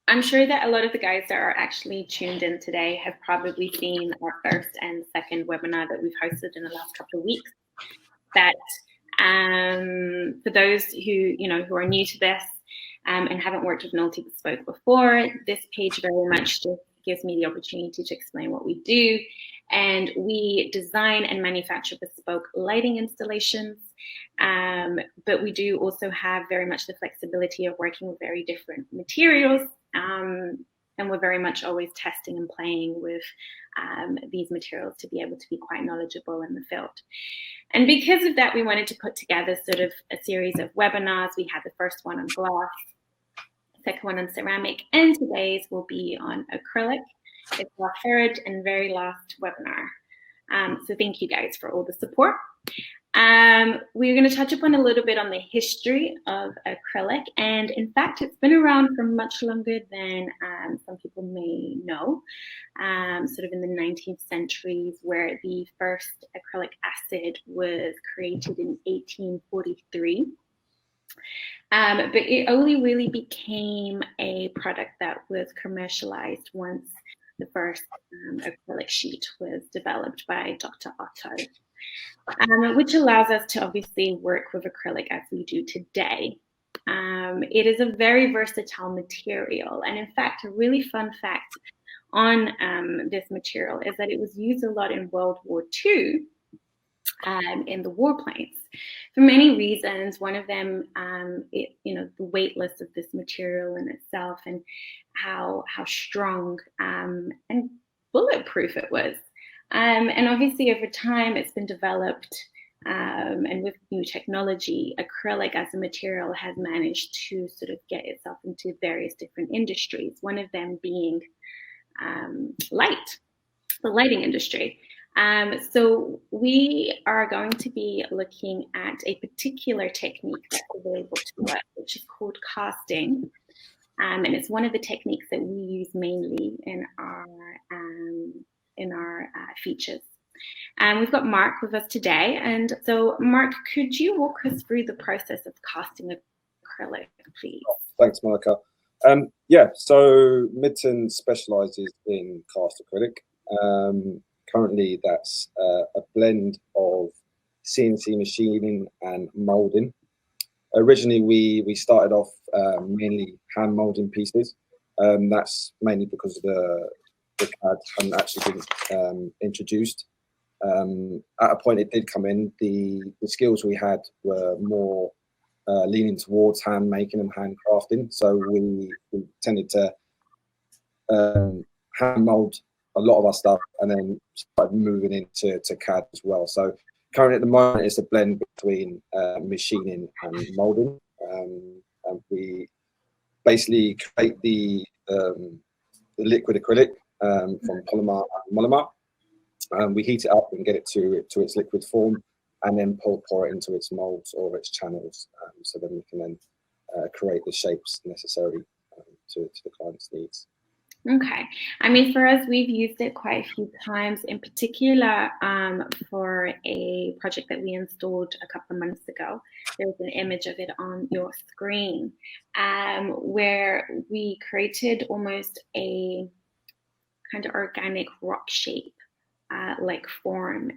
I'm sure that a lot of the guys that are actually tuned in today have probably seen our first and second webinar that we've hosted in the last couple of weeks. That for those who are new to this and haven't worked with Nulty Bespoke before, this page very much just gives me the opportunity to explain what we do. And we design and manufacture bespoke lighting installations, but we do also have very much the flexibility of working with very different materials, and we're very much always testing and playing with these materials to be able to be quite knowledgeable in the field. And because of that, we wanted to put together sort of a series of webinars. We had the first one on glass, second one on ceramic, and today's will be on acrylic. It's our third and very last webinar. So thank you guys for all the support. We're going to touch upon a little bit on the history of acrylic. And in fact, it's been around for much longer than some people may know. Sort of in the 19th centuries, where the first acrylic acid was created in 1843. But it only really became a product that was commercialized once the first acrylic sheet was developed by Dr. Otto, which allows us to obviously work with acrylic as we do today. It is a very versatile material, and in fact, a really fun fact on this material is that it was used a lot in World War II in the warplanes for many reasons. One of them, the weightless of this material in itself, and how strong and bulletproof it was. And obviously over time it's been developed, and with new technology, acrylic as a material has managed to sort of get itself into various different industries, one of them being the lighting industry. So we are going to be looking at a particular technique that's available to us, which is called casting. And it's one of the techniques that we use mainly in our features. And we've got Mark with us today. And so Mark, could you walk us through the process of casting acrylic, please? Thanks, Monica. Yeah, so Midton specializes in cast acrylic. Currently, that's a blend of CNC machining and molding. Originally, we started off mainly hand molding pieces. That's mainly because the CAD hadn't actually been introduced. At a point it did come in, the skills we had were more leaning towards hand making and hand crafting. So we tended to hand mold a lot of our stuff, and then started moving into CAD as well. So currently at the moment it's a blend between machining and molding. And we basically create the liquid acrylic from polymer and monomer. We heat it up and get it to its liquid form, and then pour it into its molds or its channels, so then we can then create the shapes necessary to the client's needs. Okay. I mean, for us, we've used it quite a few times, in particular for a project that we installed a couple of months ago. There's an image of it on your screen, where we created almost a kind of organic rock shape like form,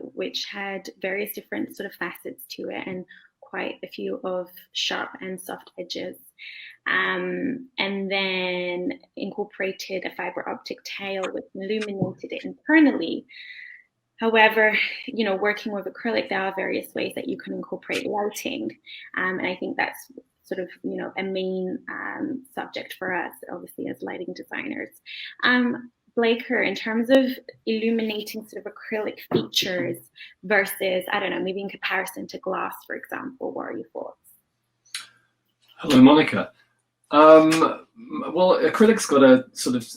which had various different sort of facets to it and quite a few of sharp and soft edges. And then incorporated a fiber optic tail which illuminated it internally. However, working with acrylic, there are various ways that you can incorporate lighting. And I think that's sort of, a main subject for us, obviously, as lighting designers. Blaker, in terms of illuminating sort of acrylic features versus, I don't know, maybe in comparison to glass, for example, what are your thoughts? Hello, Monica. Well, acrylic's got a sort of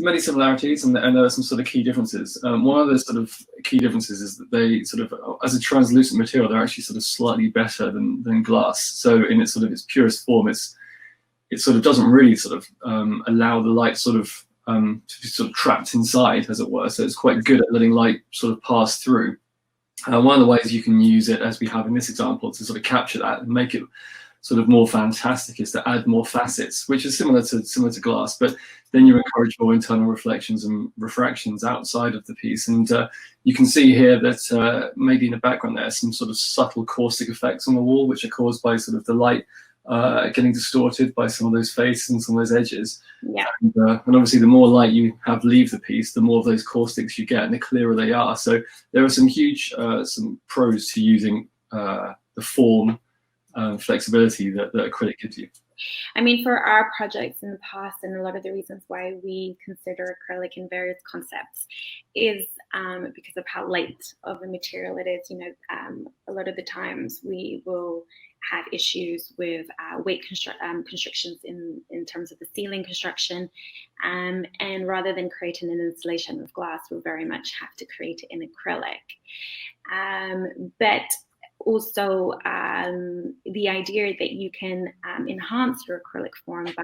many similarities, and there are some sort of key differences. One of the sort of key differences is that they sort of, as a translucent material, they're actually sort of slightly better than glass. So in its sort of its purest form, it sort of doesn't really sort of allow the light to be sort of trapped inside, as it were. So it's quite good at letting light sort of pass through. One of the ways you can use it, as we have in this example, to sort of capture that and make it sort of more fantastic is to add more facets, which is similar to glass, but then you encourage more internal reflections and refractions outside of the piece. And you can see here that maybe in the background there's some sort of subtle caustic effects on the wall, which are caused by sort of the light getting distorted by some of those faces and some of those edges. Yeah. And obviously the more light you have leave the piece, the more of those caustics you get and the clearer they are. So there are some huge some pros to using the form flexibility that acrylic gives you. I mean, for our projects in the past, and a lot of the reasons why we consider acrylic in various concepts is because of how light of a material it is. You know, a lot of the times we will have issues with weight constrictions in terms of the ceiling construction, and rather than creating an installation of glass, we very much have to create it in acrylic. But also the idea that you can enhance your acrylic form by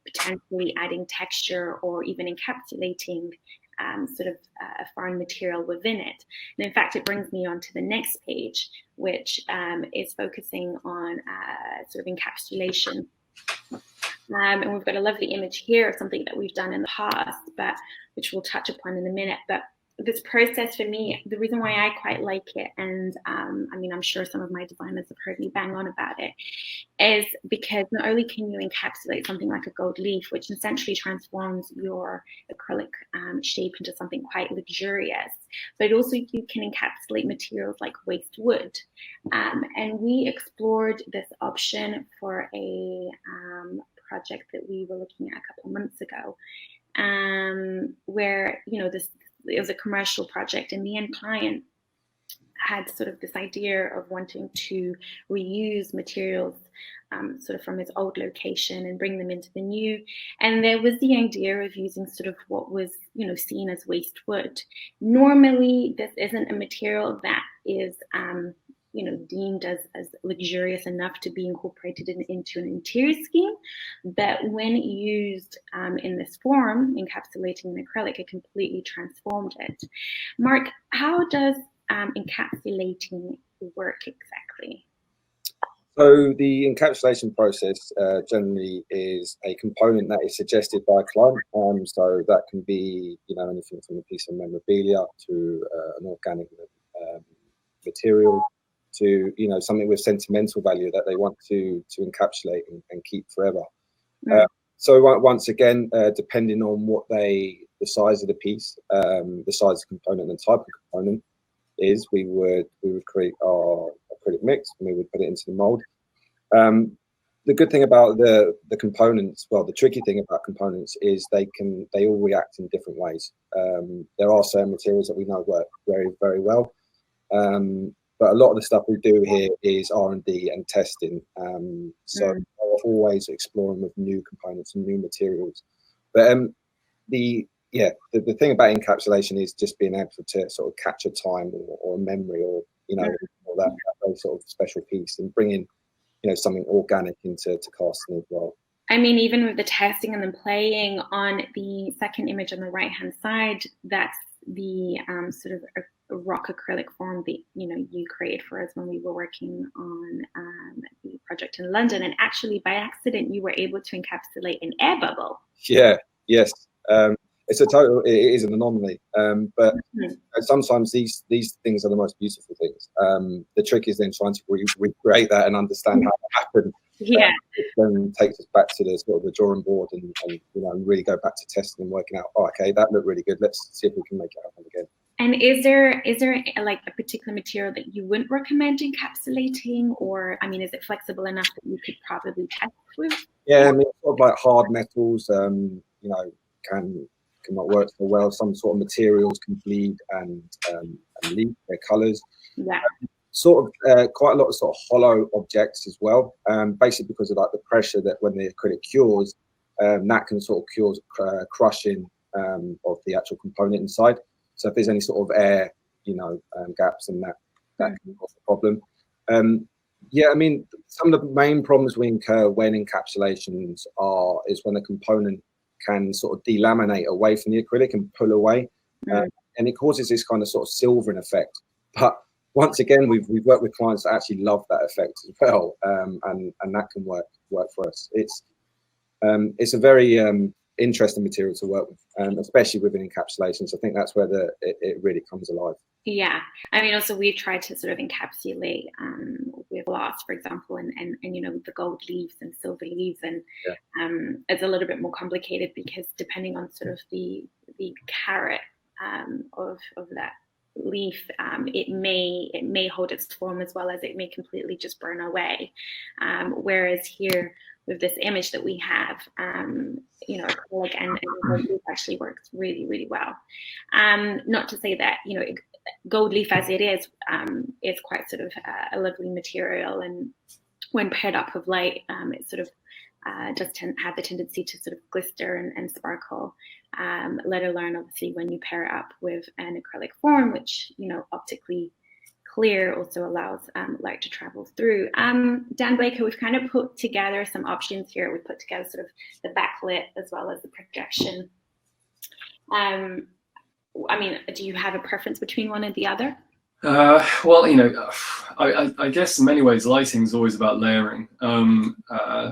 potentially adding texture or even encapsulating sort of a foreign material within it. And in fact, it brings me on to the next page, which is focusing on sort of encapsulation. And we've got a lovely image here of something that we've done in the past, but which we'll touch upon in a minute. But this process for me, the reason why I quite like it, and I mean, I'm sure some of my designers have heard me bang on about it, is because not only can you encapsulate something like a gold leaf, which essentially transforms your acrylic shape into something quite luxurious, but also you can encapsulate materials like waste wood. And we explored this option for a project that we were looking at a couple of months ago, where, you know, it was a commercial project, and the end client had sort of this idea of wanting to reuse materials sort of from his old location and bring them into the new. And there was the idea of using sort of what was, you know, seen as waste wood. Normally, this isn't a material that is you know, deemed as luxurious enough to be incorporated into an interior scheme. But when used in this form, encapsulating in acrylic, it completely transformed it. Mark, how does encapsulating work exactly? So the encapsulation process generally is a component that is suggested by a client. So that can be, you know, anything from a piece of memorabilia to an organic material, to, you know, something with sentimental value that they want to encapsulate and keep forever. So once again, depending on what the size of the piece, the size of the component and type of component is, we would create our acrylic mix and we would put it into the mold. The good thing about the components, well, the tricky thing about components is they all react in different ways. There are certain materials that we know work very, very well. But a lot of the stuff we do here is R&D and testing. So we're always exploring with new components and new materials. But the thing about encapsulation is just being able to sort of capture time or a memory, or, you know, or that very sort of special piece, and bring in, you know, something organic into casting as well. I mean, even with the testing and the playing, on the second image on the right-hand side, that's the sort of a rock acrylic form that, you know, you created for us when we were working on the project in London. And actually, by accident, you were able to encapsulate an air bubble. Yeah, yes. It is an anomaly. But sometimes these things are the most beautiful things. The trick is then trying to recreate that and understand how it happened. Yeah. It then takes us back to the sort of the drawing board and you know, and really go back to testing and working out, oh, okay, that looked really good. Let's see if we can make it happen again. And is there like a particular material that you wouldn't recommend encapsulating, or, I mean, is it flexible enough that you could probably test with? Yeah, I mean, sort of like hard metals, you know, cannot work so well. Some sort of materials can bleed and leak their colours. Yeah. Sort of quite a lot of sort of hollow objects as well, basically because of like the pressure that when the acrylic cures, that can sort of cause crushing of the actual component inside. So if there's any sort of air, you know, gaps, and that can cause a problem. Yeah, I mean, some of the main problems we incur when encapsulations is when a component can sort of delaminate away from the acrylic and pull away, and it causes this kind of sort of silvering effect. But once again, we've worked with clients that actually love that effect as well, and that can work for us. It's a very interesting material to work with, especially with an encapsulation. So I think that's where it really comes alive. Yeah, I mean, also we've tried to sort of encapsulate with glass, for example, and you know, with the gold leaves and silver leaves, and it's a little bit more complicated because depending on sort of the carat of that leaf, it may hold its form as well as it may completely just burn away. Whereas here with this image that we have, you know, acrylic and gold leaf actually works really, really well. Not to say that, you know, gold leaf as it is quite sort of a lovely material, and when paired up with light, it sort of does have the tendency to sort of glister and sparkle, let alone obviously when you pair it up with an acrylic form, which, you know, optically clear also allows light to travel through. Dan Baker, we've kind of put together some options here. We put together sort of the backlit as well as the projection. I mean, do you have a preference between one and the other? Well, you know, I guess in many ways lighting is always about layering.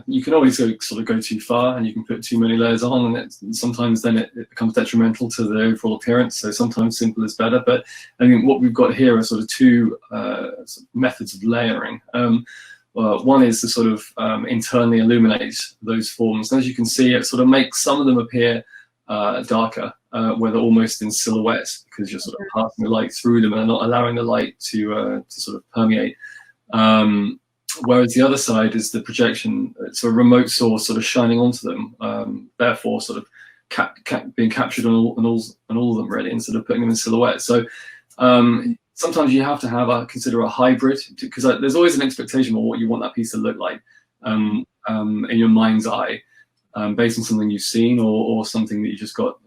You can always go too far, and you can put too many layers on, and sometimes then it becomes detrimental to the overall appearance. So sometimes simple is better. But I mean, what we've got here are sort of two methods of layering. One is to sort of internally illuminate those forms. And as you can see, it sort of makes some of them appear darker, where they're almost in silhouette, because you're sort of passing the light through them and not allowing the light to sort of permeate. Whereas the other side is the projection. It's a remote source sort of shining onto them, therefore sort of being captured on all of them really, instead of putting them in silhouette. So sometimes you have to consider a hybrid, because there's always an expectation of what you want that piece to look like in your mind's eye. Based on something you've seen or something that you just got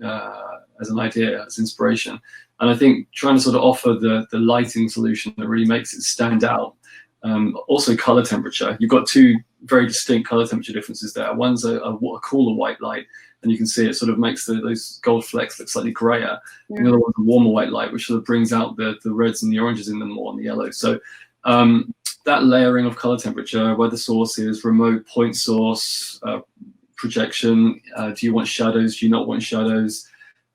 as an idea, as inspiration. And I think trying to sort of offer the lighting solution that really makes it stand out. Also color temperature. You've got two very distinct color temperature differences there. One's a cooler white light, and you can see it sort of makes those gold flecks look slightly grayer. Yeah. And the other one's a warmer white light, which sort of brings out the reds and the oranges in them more, and the yellows. So that layering of color temperature, where the source is, remote point source, projection, do you want shadows, do you not want shadows?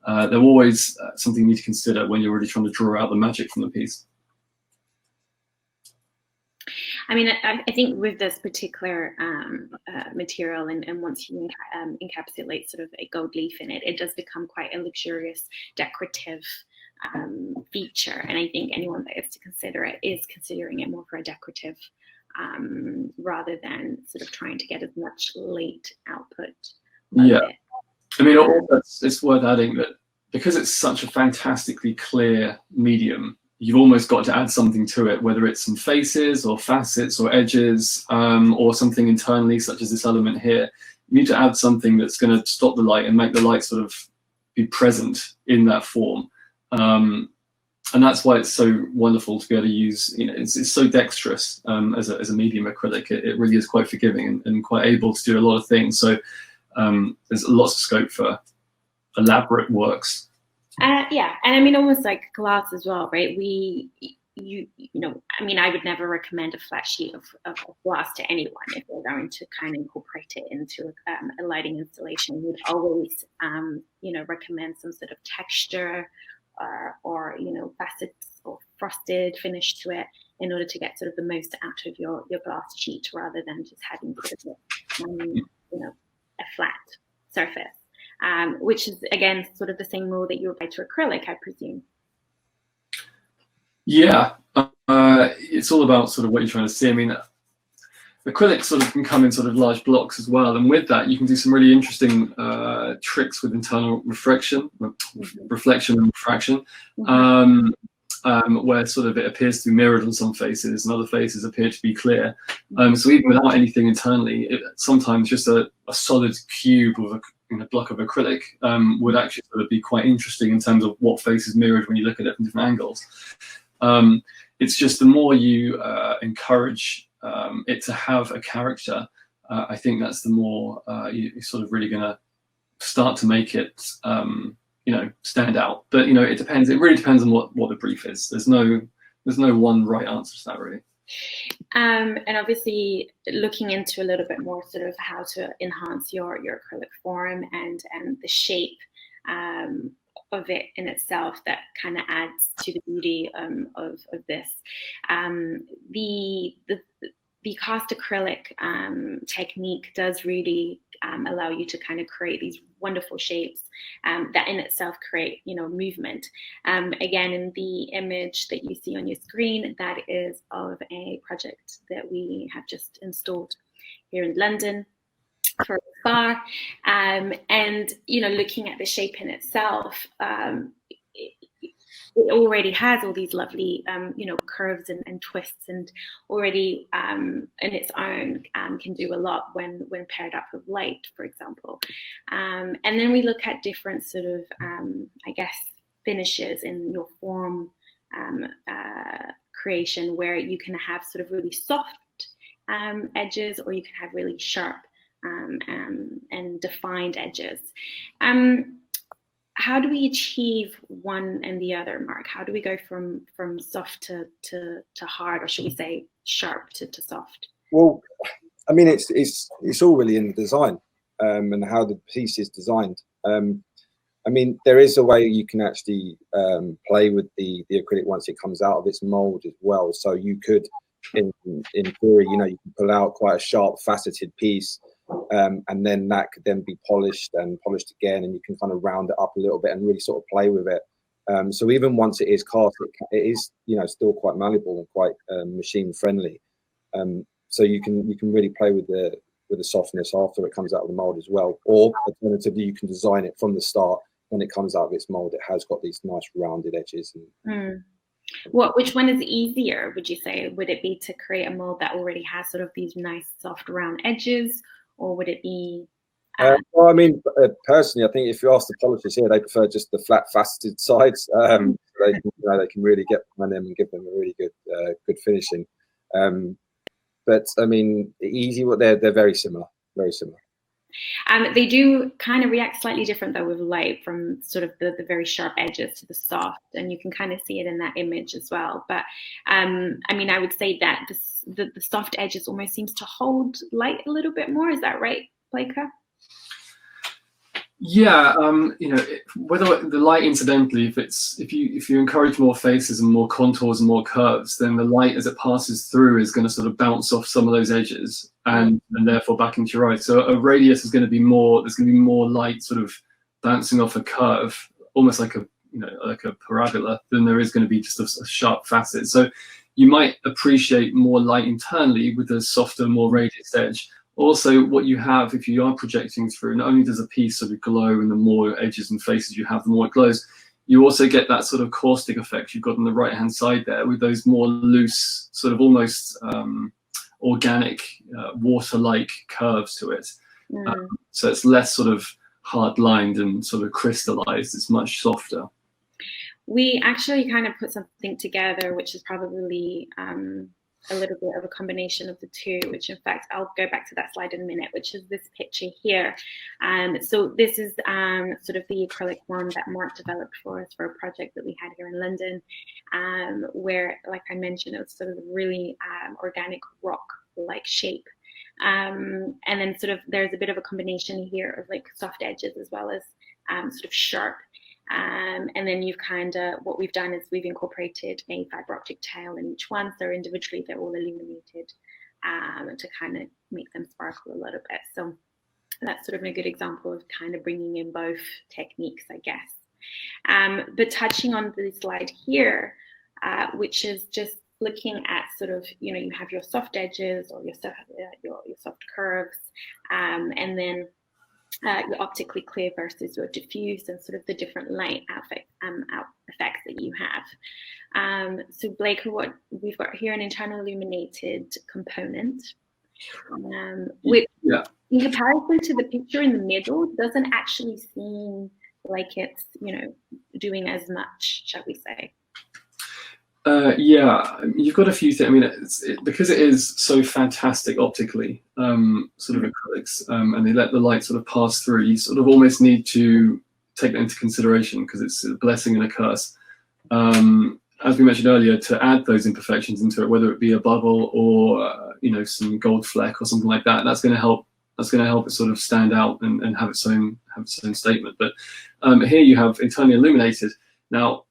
They're always something you need to consider when you're really trying to draw out the magic from the piece. I mean, I think with this particular material, and once you encapsulate sort of a gold leaf in it, it does become quite a luxurious decorative feature. And I think anyone that is to consider it is considering it more for a decorative rather than sort of trying to get as much light output. Yeah, I mean, it's worth adding that because it's such a fantastically clear medium, you've almost got to add something to it, whether it's some faces or facets or edges, or something internally, such as this element here. You need to add something that's going to stop the light and make the light sort of be present in that form. And that's why it's so wonderful to be able to use, you know, it's so dexterous as a medium acrylic. It really is quite forgiving and quite able to do a lot of things. So there's lots of scope for elaborate works. Yeah, and I mean, almost like glass as well, right? You know, I mean, I would never recommend a flat sheet of glass to anyone if they're going to kind of incorporate it into a lighting installation. We'd always, you know, recommend some sort of texture or you know, facets or frosted finish to it in order to get sort of the most out of your glass sheet, rather than just having sort of you know, a flat surface. Which is, again, sort of the same rule that you apply to acrylic, I presume. Yeah, it's all about sort of what you're trying to see. I mean, acrylic sort of can come in sort of large blocks as well, and with that you can do some really interesting tricks with internal reflection and refraction, where sort of it appears to be mirrored on some faces and other faces appear to be clear. So even without anything internally, sometimes just a solid cube of a block of acrylic would actually sort of be quite interesting in terms of what face is mirrored when you look at it from different angles. It's just the more you encourage it to have a character, I think that's the more you're sort of really going to start to make it you know, stand out. But you know, it depends. It really depends on what the brief is. There's no there's no one right answer to that, really. And obviously looking into a little bit more sort of how to enhance your acrylic form and the shape of it in itself, that kind of adds to the beauty of this. The cast acrylic technique does really allow you to kind of create these wonderful shapes that in itself create, movement. Again, in the image that you see on your screen, that is of a project that we have just installed here in London for a spa. And, looking at the shape in itself, it already has all these lovely, curves and twists, and already in its own can do a lot when paired up with light, for example. And then we look at different sort of, finishes in your form creation, where you can have sort of really soft edges, or you can have really sharp and defined edges. How do we achieve one and the other, Mark? How do we go from soft to hard, or should we say sharp to soft? Well, I mean, it's all really in the design and how the piece is designed. I mean, there is a way you can actually play with the acrylic once it comes out of its mold as well. So you could, in theory, you can pull out quite a sharp, faceted piece. And then that could then be polished and polished again, and you can kind of round it up a little bit and really sort of play with it. So even once it is cast, it is still quite malleable and quite machine friendly. So you can really play with the softness after it comes out of the mold as well. Or alternatively, you can design it from the start. When it comes out of its mold, it has got these nice rounded edges. Which one is easier, would you say? Would it be to create a mold that already has sort of these nice soft round edges? Or would it be? Well, I mean, personally, I think if you ask the polishers here, they prefer just the flat, faceted sides. They can really get behind them and give them a really good finishing. But I mean, they're very similar, very similar. They do kind of react slightly different though with light, from sort of the very sharp edges to the soft, and you can kind of see it in that image as well. But I mean, I would say that the soft edges almost seems to hold light a little bit more. Is that right, Blake-er? Yeah, whether the light, incidentally, if you encourage more faces and more contours and more curves, then the light as it passes through is going to sort of bounce off some of those edges and therefore back into your eye. So a radius is going to be more. There's going to be more light sort of bouncing off a curve, almost like a parabola, than there is going to be just a sharp facet. So you might appreciate more light internally with a softer, more radius edge. Also, what you have, if you are projecting through, not only does a piece sort of glow, and the more edges and faces you have, the more it glows, you also get that sort of caustic effect you've got on the right-hand side there, with those more loose, sort of almost organic, water-like curves to it. So it's less sort of hard-lined and sort of crystallized. It's much softer. We actually kind of put something together, which is probably a little bit of a combination of the two, which in fact, I'll go back to that slide in a minute, which is this picture here. So this is sort of the acrylic one that Mark developed for us for a project that we had here in London, where, like I mentioned, it was sort of really organic rock-like shape. And then sort of there's a bit of a combination here of like soft edges as well as sort of sharp. And then you've kind of, what we've done is we've incorporated a fiber optic tail in each one. So individually, they're all illuminated to kind of make them sparkle a little bit. So that's sort of a good example of kind of bringing in both techniques, I guess. But touching on the slide here, which is just looking at sort of, you have your soft edges or your soft curves, and then your optically clear versus your diffuse, and sort of the different light effects that you have. So Blake, what we've got here, an internal illuminated component, which in comparison to the picture in the middle doesn't actually seem like it's, doing as much, shall we say. Yeah, you've got a few things. I mean, because it is so fantastic optically, sort of acrylics, and they let the light sort of pass through, you sort of almost need to take that into consideration, because it's a blessing and a curse. as we mentioned earlier, to add those imperfections into it, whether it be a bubble or you know, some gold fleck or something like that. That's going to help. That's going to help it sort of stand out and have its own statement. But here you have internally illuminated. Now,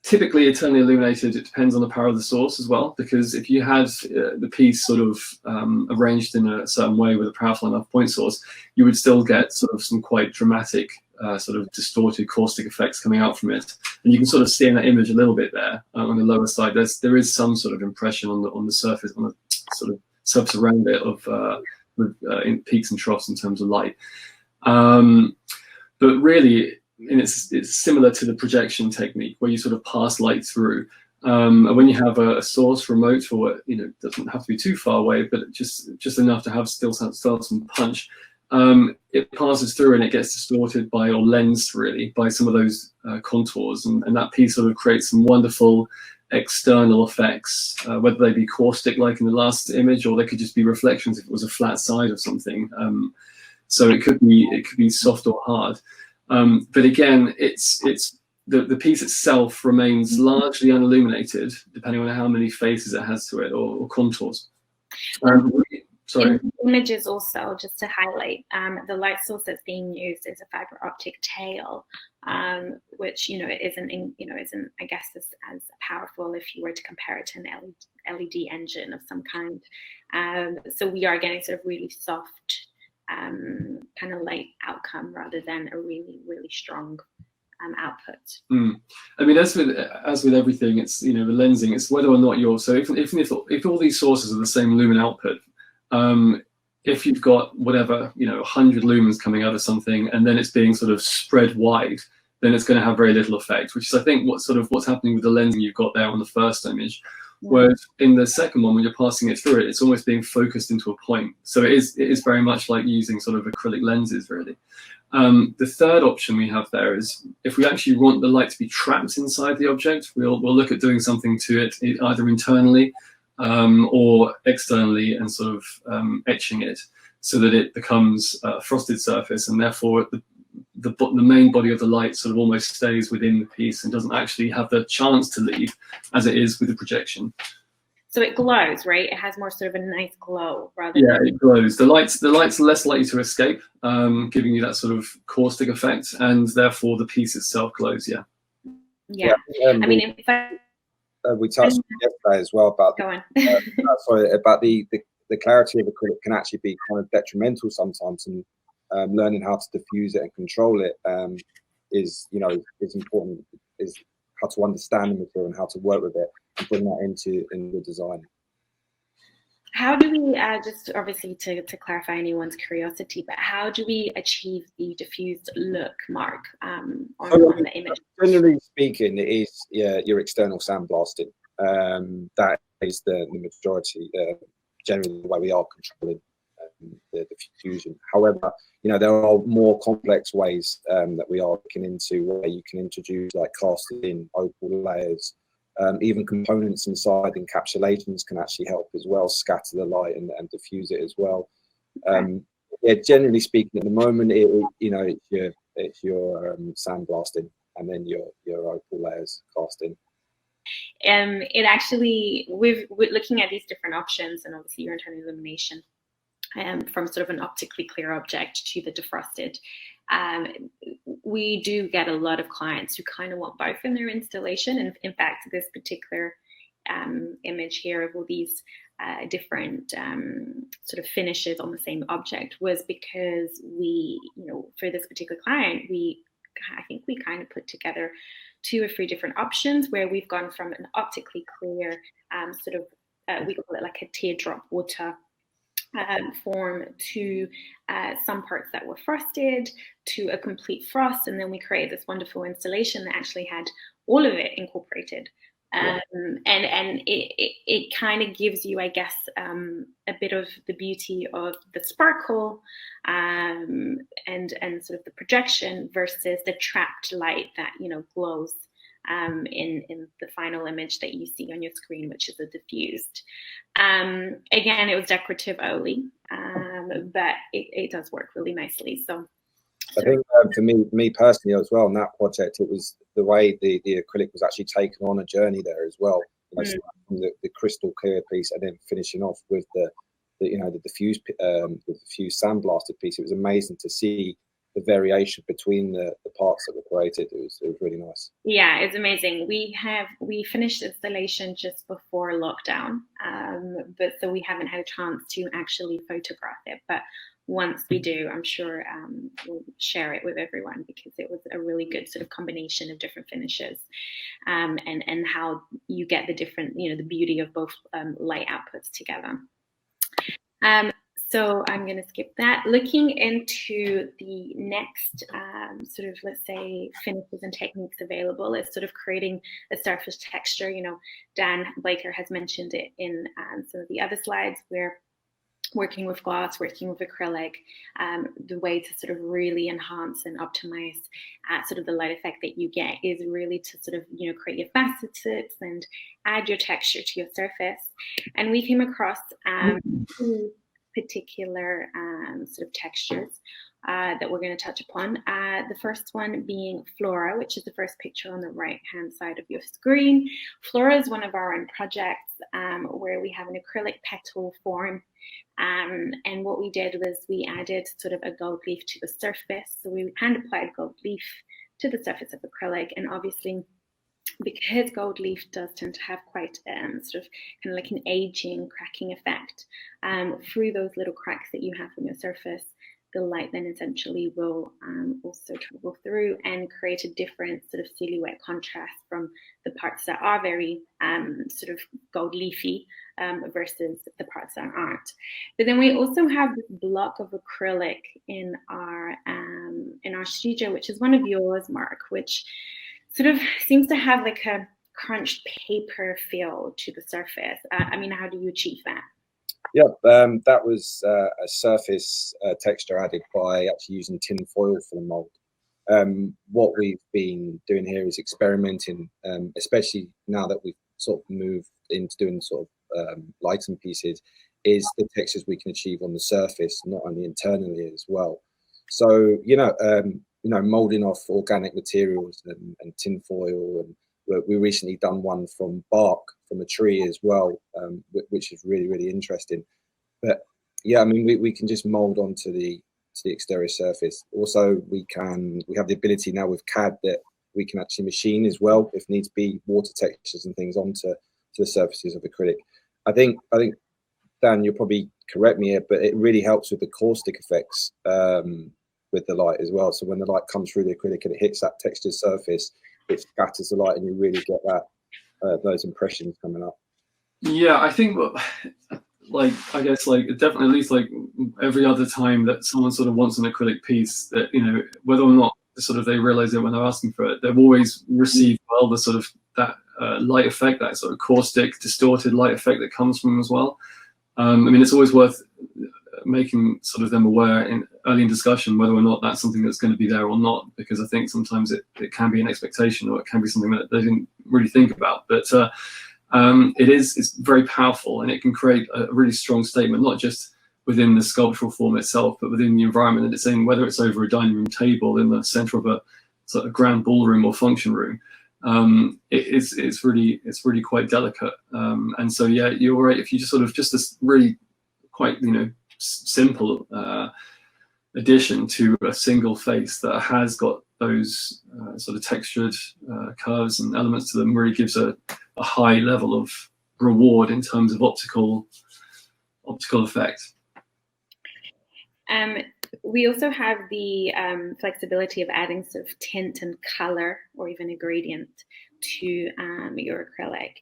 typically internally illuminated, it depends on the power of the source as well, because if you had the piece sort of arranged in a certain way with a powerful enough point source, you would still get sort of some quite dramatic sort of distorted caustic effects coming out from it. And you can sort of see in that image a little bit there on the lower side. There is some sort of impression on the surface, on the sort of surface around it of in peaks and troughs in terms of light. But really, it's similar to the projection technique where you sort of pass light through. And when you have a source remote, or you know, it doesn't have to be too far away, but just enough to have still some punch, it passes through and it gets distorted by, or lensed really, by some of those contours, and that piece sort of creates some wonderful external effects, whether they be caustic like in the last image, or they could just be reflections if it was a flat side of something. So it could be soft or hard. But again, it's the piece itself remains largely unilluminated, depending on how many faces it has to it, or contours. Sorry. In images also, just to highlight, the light source that's being used is a fiber optic tail, which isn't I guess as powerful if you were to compare it to an LED engine of some kind. So we are getting sort of really soft kind of light outcome rather than a really, really strong output. I mean, as with everything, it's the lensing. It's whether or not you're, so if all these sources are the same lumen output, if you've got whatever 100 lumens coming out of something and then it's being sort of spread wide, then it's going to have very little effect, which is I think what's happening with the lensing you've got there on the first image. Whereas in the second one, when you're passing it through it, it's almost being focused into a point. So it is very much like using sort of acrylic lenses, really. The third option we have there is if we actually want the light to be trapped inside the object, we'll look at doing something to it, either internally or externally, and sort of etching it so that it becomes a frosted surface, and therefore the main body of the light sort of almost stays within the piece and doesn't actually have the chance to leave, as it is with the projection. So it glows, right? It has more sort of a nice glow rather than... it glows. The light's less likely to escape, giving you that sort of caustic effect, and therefore the piece itself glows. Yeah. I mean, if we touched on yesterday as well about about the clarity of acrylic can actually be kind of detrimental sometimes, and learning how to diffuse it and control it is important. Is how to understand the material and how to work with it and bring that into the design. How do we just obviously to clarify anyone's curiosity, but how do we achieve the diffused look, Mark, on the image? Generally speaking, it is your external sandblasting. That is the majority, generally the way we are controlling the diffusion. However, there are more complex ways that we are looking into, where you can introduce like casted in opal layers. Even components inside encapsulations can actually help as well, scatter the light and diffuse it as well. Generally speaking, at the moment, it's your sandblasting and then your opal layers casting. It actually, we're looking at these different options, and obviously your internal illumination from sort of an optically clear object to the defrosted. We do get a lot of clients who kind of want both in their installation. And in fact, this particular image here of all these different sort of finishes on the same object was because we, for this particular client, I think we kind of put together 2 or 3 different options where we've gone from an optically clear sort of, we call it like a teardrop water form, to some parts that were frosted, to a complete frost, and then we created this wonderful installation that actually had all of it incorporated. And it kind of gives you, I guess, a bit of the beauty of the sparkle and sort of the projection versus the trapped light that glows in the final image that you see on your screen, which is a diffused. Again, it was decorative only, but it does work really nicely. So I think for me personally as well, on that project, it was the way the acrylic was actually taken on a journey there as well. You know, starting from the crystal clear piece and then finishing off with the diffuse sandblasted piece. It was amazing to see the variation between the parts that were created. It was really nice. Yeah, it's amazing. We finished installation just before lockdown, but so we haven't had a chance to actually photograph it. But once we do, I'm sure we'll share it with everyone, because it was a really good sort of combination of different finishes, and how you get the different, the beauty of both light outputs together. So I'm going to skip that. Looking into the next sort of, let's say, finishes and techniques available is sort of creating a surface texture. Dan Blaker has mentioned it in some of the other slides, where working with gloss, working with acrylic, the way to sort of really enhance and optimize sort of the light effect that you get is really to sort of, create your facets and add your texture to your surface. And we came across two particular sort of textures that we're going to touch upon. The first one being Flora, which is the first picture on the right-hand side of your screen. Flora is one of our own projects where we have an acrylic petal form. And what we did was we added sort of a gold leaf to the surface. So we hand applied gold leaf to the surface of acrylic, and obviously, because gold leaf does tend to have quite sort of kind of like an aging, cracking effect, through those little cracks that you have on your surface, the light then essentially will also travel through and create a different sort of silhouette contrast from the parts that are very sort of gold leafy versus the parts that aren't. But then we also have this block of acrylic in our studio, which is one of yours, Mark, which sort of seems to have like a crunched paper feel to the surface. I mean, how do you achieve that? Yeah, that was a surface texture added by actually using tin foil for the mold. What we've been doing here is experimenting, especially now that we've sort of moved into doing sort of lighting pieces, is the textures we can achieve on the surface, not only internally as well. So, molding off organic materials and tin foil, and we recently done one from bark from a tree as well, which is really, really interesting. But yeah, I mean, we can just mold onto the exterior surface. Also, we have the ability now with CAD that we can actually machine as well, if needs be, water textures and things onto the surfaces of acrylic. I think Dan, you'll probably correct me here, but it really helps with the caustic effects with the light as well. So when the light comes through the acrylic and it hits that textured surface, it scatters the light, and you really get that those impressions coming up. Yeah, I think, I guess, definitely, at least every other time that someone sort of wants an acrylic piece, that whether or not sort of they realize it when they're asking for it, they've always received well the sort of that light effect, that sort of caustic, distorted light effect that comes from them as well. I mean, it's always worth making sort of them aware early in discussion whether or not that's something that's going to be there or not, because I think sometimes it can be an expectation, or it can be something that they didn't really think about. But it's very powerful, and it can create a really strong statement, not just within the sculptural form itself, but within the environment that it's in, whether it's over a dining room table in the center of a sort of grand ballroom or function room. It's really quite delicate. And so, yeah, you're right. If you just this really quite, simple addition to a single face that has got those sort of textured curves and elements to them, really gives a high level of reward in terms of optical effect. We also have the flexibility of adding sort of tint and color, or even a gradient, to your acrylic.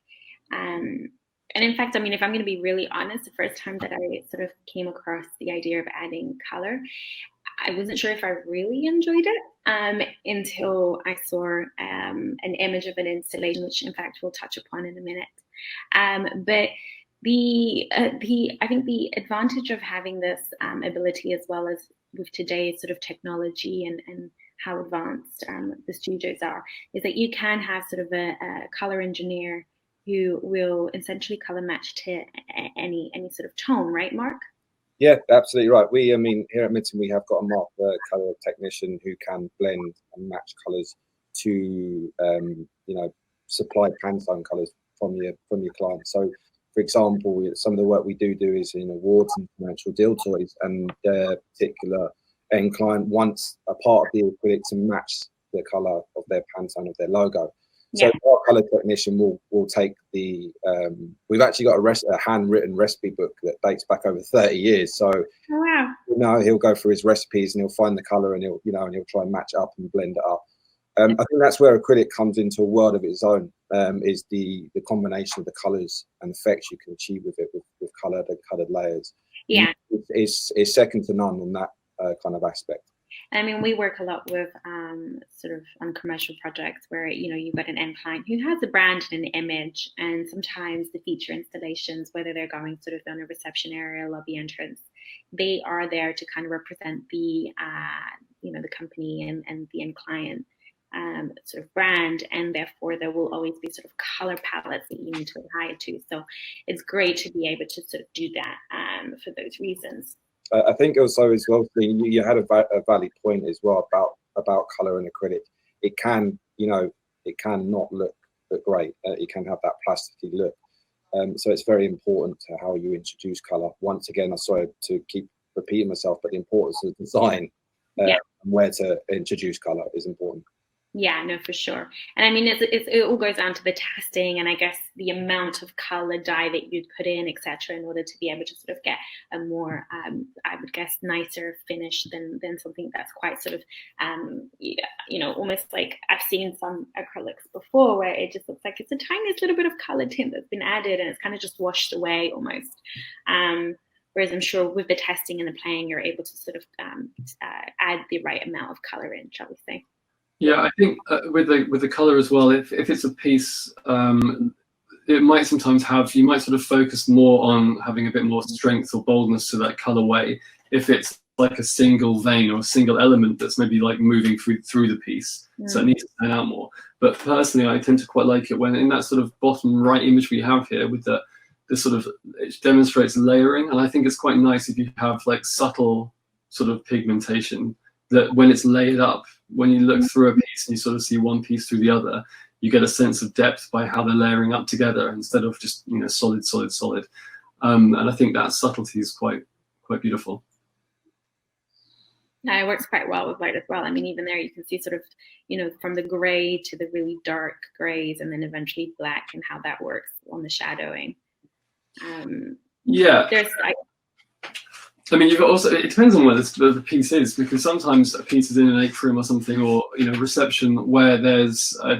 And in fact, I mean, if I'm going to be really honest, the first time that I sort of came across the idea of adding color, I wasn't sure if I really enjoyed it until I saw an image of an installation, which in fact we'll touch upon in a minute. But I think the advantage of having this ability, as well as with today's sort of technology and how advanced the studios are, is that you can have sort of a color engineer who will essentially color match to any sort of tone, right, Mark? Yeah, absolutely right. I mean, here at Minton, we have got a master colour technician who can blend and match colours to, you know, supply Pantone colours from your client. So, for example, some of the work we do is in awards and financial deal toys, and their particular end client wants a part of the acrylic to match the colour of their Pantone, of their logo. So our colour technician will take the, we've actually got a handwritten recipe book that dates back over 30 years. So, wow. you know, he'll go through his recipes and he'll find the colour, and he'll try and match it up and blend it up. I think that's where acrylic comes into a world of its own, is the combination of the colours and effects you can achieve with it, with coloured layers. Yeah. It's second to none on that kind of aspect. I mean, we work a lot with sort of on commercial projects where, you know, you've got an end client who has a brand and an image, and sometimes the feature installations, whether they're going sort of on a reception area, lobby entrance, they are there to kind of represent the, you know, the company and the end client sort of brand, and therefore there will always be sort of color palettes that you need to adhere to. So it's great to be able to sort of do that for those reasons. I think also as well, you had a valid point as well about colour and acrylic. It can, you know, it can not look great. It can have that plasticky look. So it's very important to how you introduce colour. Once again, I'm sorry to keep repeating myself, but the importance of design and where to introduce colour is important. Yeah, no, for sure. And I mean, it all goes down to the testing, and I guess the amount of color dye that you'd put in, etc., in order to be able to sort of get a more, I would guess, nicer finish than something that's quite sort of, you know, almost like I've seen some acrylics before where it just looks like it's a tiniest little bit of color tint that's been added, and it's kind of just washed away almost. Whereas I'm sure with the testing and the playing, you're able to sort of add the right amount of color in, shall we say. Yeah, I think with the color as well, if it's a piece, it might sometimes have, you might sort of focus more on having a bit more strength or boldness to that colorway. If it's like a single vein or a single element that's maybe like moving through the piece, so it needs to stand out more. But personally, I tend to quite like it when in that sort of bottom right image we have here with the sort of, it demonstrates layering, and I think it's quite nice if you have like subtle sort of pigmentation, that when it's layered up, when you look through a piece and you sort of see one piece through the other, you get a sense of depth by how they're layering up together instead of just, you know, solid. And I think that subtlety is quite beautiful. Yeah, it works quite well with light as well. I mean, even there you can see sort of, you know, from the gray to the really dark grays and then eventually black, and how that works on the shadowing. Yeah. I mean, you've also, it depends on where the piece is, because sometimes a piece is in an atrium or something, or, you know, reception where there's a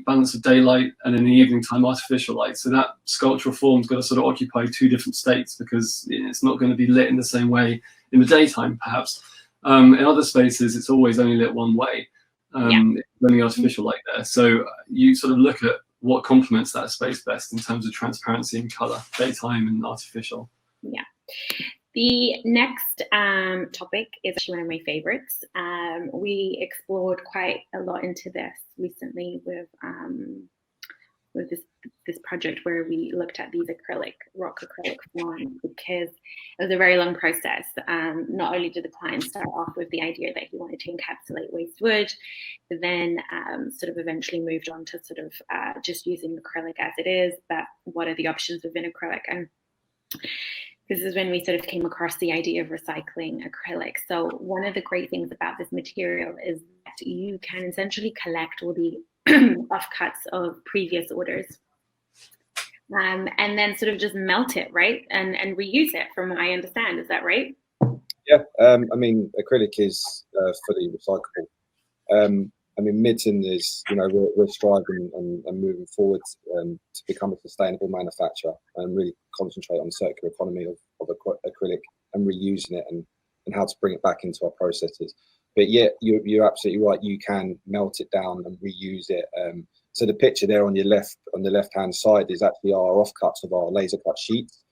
balance of daylight and in the evening time artificial light. So that sculptural form's got to sort of occupy two different states, because it's not going to be lit in the same way in the daytime, perhaps. In other spaces, it's always only lit one way. It's only artificial light there. So you sort of look at what complements that space best in terms of transparency and color, daytime and artificial. Yeah. The next topic is actually one of my favorites. We explored quite a lot into this recently with this project where we looked at these rock acrylic forms, because it was a very long process. Not only did the client start off with the idea that he wanted to encapsulate waste wood, but then sort of eventually moved on to sort of just using acrylic as it is, but what are the options within acrylic? And this is when we sort of came across the idea of recycling acrylic. So one of the great things about this material is that you can essentially collect all the offcuts of previous orders, and then sort of just melt it, right? And reuse it, from what I understand. Is that right? Yeah, I mean, acrylic is fully recyclable. I mean, Minton is, you know, we're striving and moving forward to become a sustainable manufacturer and really concentrate on the circular economy of acrylic and reusing it and how to bring it back into our processes. But yeah, you're absolutely right. You can melt it down and reuse it. So the picture there on the left-hand side is actually our offcuts of our laser cut sheets.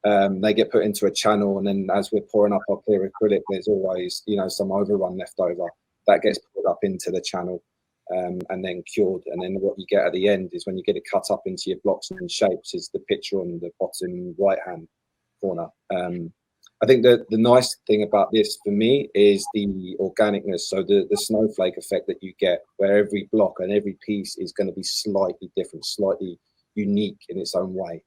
They get put into a channel, and then as we're pouring up our clear acrylic, there's always, you know, some overrun left over. That gets put up into the channel and then cured. And then what you get at the end is when you get it cut up into your blocks and shapes is the picture on the bottom right-hand corner. And I think that the nice thing about this for me is the organicness. So the snowflake effect that you get, where every block and every piece is going to be slightly different, slightly unique in its own way.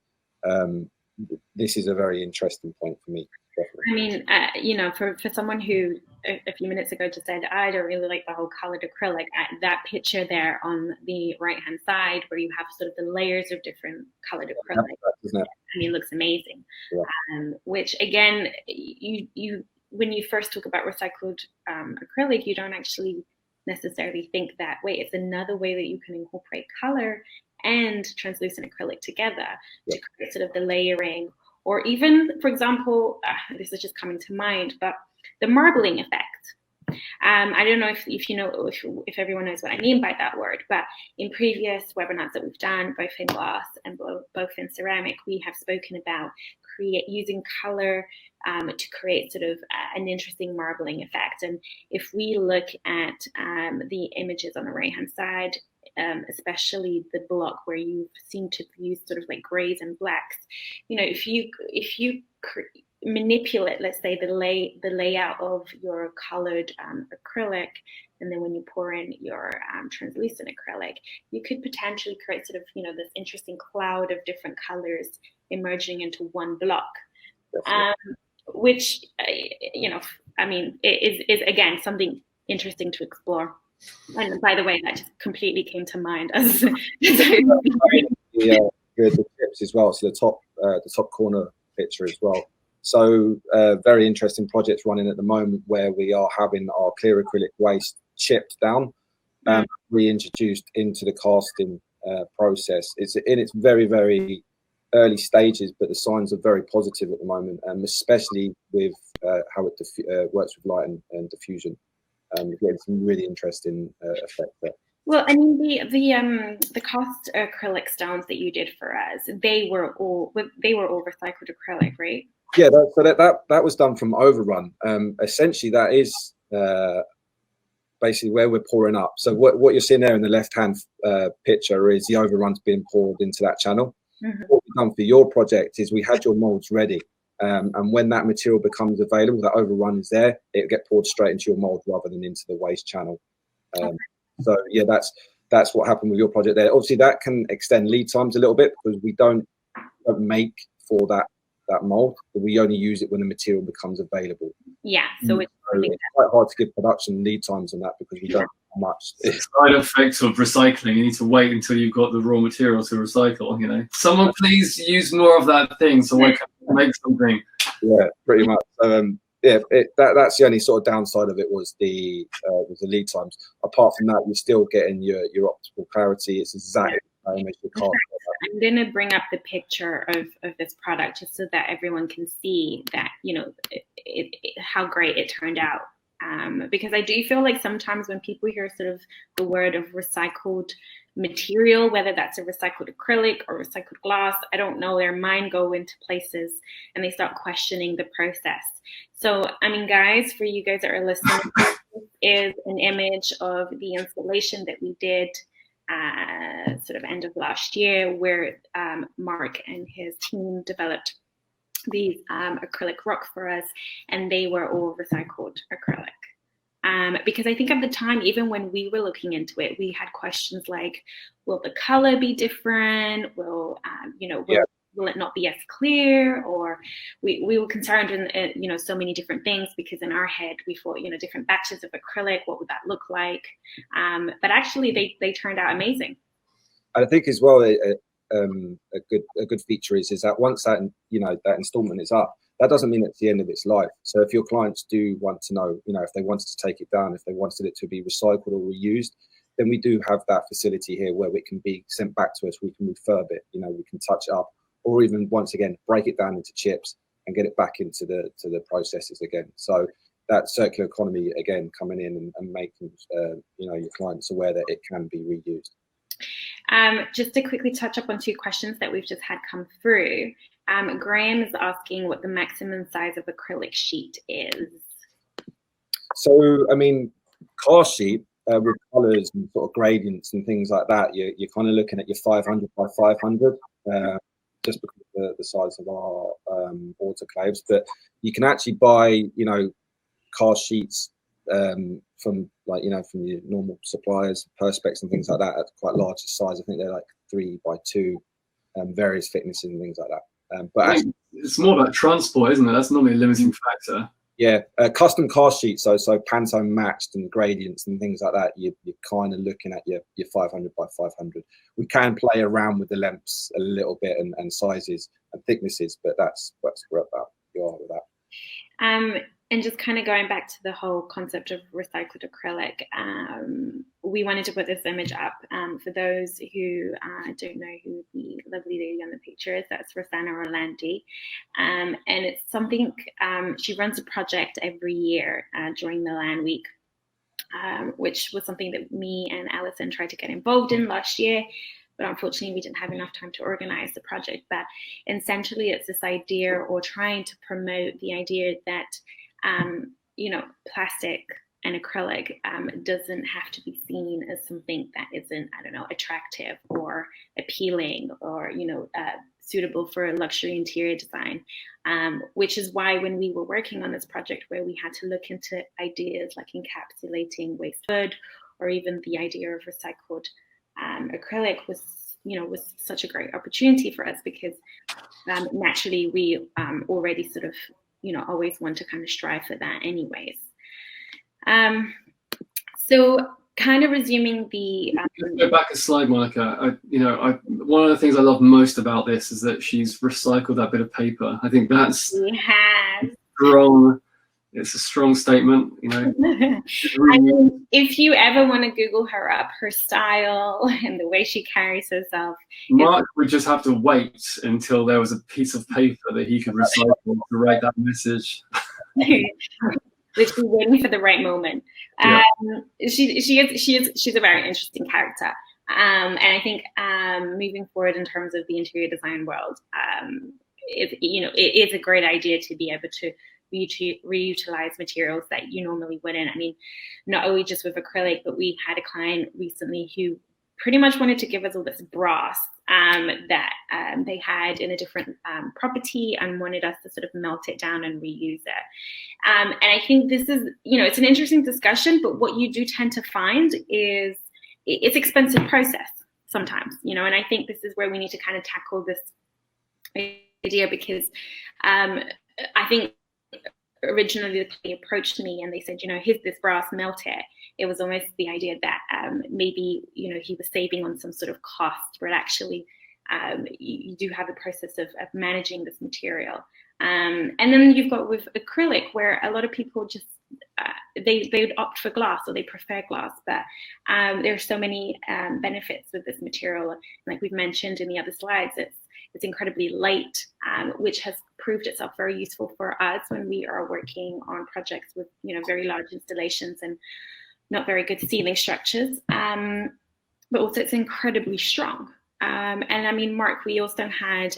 This is a very interesting point for me. Definitely. I mean, you know, for someone who a few minutes ago just said, I don't really like the whole colored acrylic, that picture there on the right-hand side where you have sort of the layers of different colored acrylic, Isn't it? I mean, looks amazing. Yeah. Which again, you when you first talk about recycled acrylic, you don't actually necessarily think that, wait, it's another way that you can incorporate color and translucent acrylic together to create sort of the layering. Or even, for example, this is just coming to mind, but the marbling effect. I don't know if you know, if everyone knows what I mean by that word, but in previous webinars that we've done, both in glass and both in ceramic, we have spoken about using color to create sort of an interesting marbling effect. And if we look at the images on the right-hand side, especially the block where you seem to use sort of like grays and blacks, you know, if you manipulate, let's say, the layout of your colored acrylic, and then when you pour in your translucent acrylic, you could potentially create sort of, you know, this interesting cloud of different colors emerging into one block, which, you know, I mean, is again something interesting to explore. And by the way, that just completely came to mind as the tips as well. So the top corner picture as well. So very interesting projects running at the moment where we are having our clear acrylic waste chipped down and reintroduced into the casting process. It's in its very, very early stages, but the signs are very positive at the moment, especially with how it works with light and diffusion. Getting some really interesting effects there. Well, I mean, the cast acrylic stones that you did for us, they were all recycled acrylic, right? Yeah, so that was done from overrun. Essentially, that is basically where we're pouring up. So what you're seeing there in the left-hand picture is the overruns being poured into that channel. Mm-hmm. What we've done for your project is we had your molds ready. And when that material becomes available, that overrun is there, it'll get poured straight into your mold rather than into the waste channel. So yeah, that's what happened with your project there. Obviously, that can extend lead times a little bit because we don't make for that mold, but we only use it when the material becomes available. Yeah, so it's quite hard to give production lead times on that because we don't have much. Side effects of recycling, you need to wait until you've got the raw material to recycle, you know. Someone please use more of that thing so I can make something. Yeah, pretty much. So yeah, that's the only sort of downside of it was the lead times. Apart from that, you're still getting your optical clarity. It's exactly the same as your car. I'm going to bring up the picture of this product just so that everyone can see that, you know, how great it turned out. Because I do feel like sometimes when people hear sort of the word of recycled material, whether that's a recycled acrylic or recycled glass, I don't know, their mind go into places and they start questioning the process. So, I mean, guys, for you guys that are listening, this is an image of the installation that we did sort of end of last year, where Mark and his team developed these acrylic rocks for us, and they were all recycled acrylic. Because I think at the time, even when we were looking into it, we had questions like, will the color be different? Will, you know, will it not be as clear? Or we were concerned in, you know, so many different things, because in our head, we thought, you know, different batches of acrylic, what would that look like? But actually they turned out amazing. I think as well, a good feature is that once that, you know, that installment is up, that doesn't mean it's the end of its life. So if your clients do want to know, you know, if they wanted to take it down, if they wanted it to be recycled or reused, then we do have that facility here where it can be sent back to us. We can refurb it, you know, we can touch it up, or even once again break it down into chips and get it back into the processes again. So that circular economy again coming in and making you know, your clients aware that it can be reused. Just to quickly touch up on two questions that we've just had come through. Graham is asking what the maximum size of acrylic sheet is. So, I mean, cast sheet with colors and sort of gradients and things like that, you're kind of looking at your 500 by 500, just because of the size of our autoclaves. But you can actually buy, you know, cast sheets from, like, you know, from your normal suppliers, perspex and things like that, at quite large size. I think they're like 3 by 2, various thicknesses and things like that. But actually, it's more about transport, isn't it? That's normally a limiting factor. Yeah, custom cast sheets, so Pantone matched and gradients and things like that. You're kind of looking at your 500 by 500. We can play around with the lengths a little bit and sizes and thicknesses, but that's where about you are with that. And just kind of going back to the whole concept of recycled acrylic, we wanted to put this image up. For those who don't know who the lovely lady on the picture is, that's Rosanna Orlandi. And it's something, she runs a project every year during Milan Week, which was something that me and Alison tried to get involved in last year. But unfortunately, we didn't have enough time to organize the project. But essentially, it's this idea, or trying to promote the idea that you know, plastic and acrylic doesn't have to be seen as something that isn't, I don't know, attractive or appealing or, you know, suitable for luxury interior design, which is why when we were working on this project, where we had to look into ideas like encapsulating waste wood, or even the idea of recycled acrylic was, you know, was such a great opportunity for us, because naturally we already sort of, you know, always want to kind of strive for that anyways. So kind of resuming the... Go back a slide, Monica. One of the things I love most about this is that she's recycled that bit of paper. I think that's strong. It's a strong statement, you know. I mean, if you ever want to Google her up, her style and the way she carries herself. Mark would just have to wait until there was a piece of paper that he could recycle to write that message. Literally waiting for the right moment. Yeah. She's a very interesting character. And I think moving forward in terms of the interior design world, it is a great idea to be able to reutilize materials that you normally wouldn't. I mean, not only just with acrylic, but we had a client recently who pretty much wanted to give us all this brass that they had in a different property, and wanted us to sort of melt it down and reuse it. And I think this is, you know, it's an interesting discussion, but what you do tend to find is it's expensive process sometimes, you know, and I think this is where we need to kind of tackle this idea, because I think originally they approached me and they said, you know, here's this brass, melt it. It was almost the idea that maybe, you know, he was saving on some sort of cost, but actually you do have the process of managing this material. And then you've got with acrylic, where a lot of people just, they would opt for glass, or they prefer glass, but there are so many benefits with this material. Like we've mentioned in the other slides, it's incredibly light, which has proved itself very useful for us when we are working on projects with, you know, very large installations and not very good ceiling structures. But also it's incredibly strong. And I mean, Mark, we also had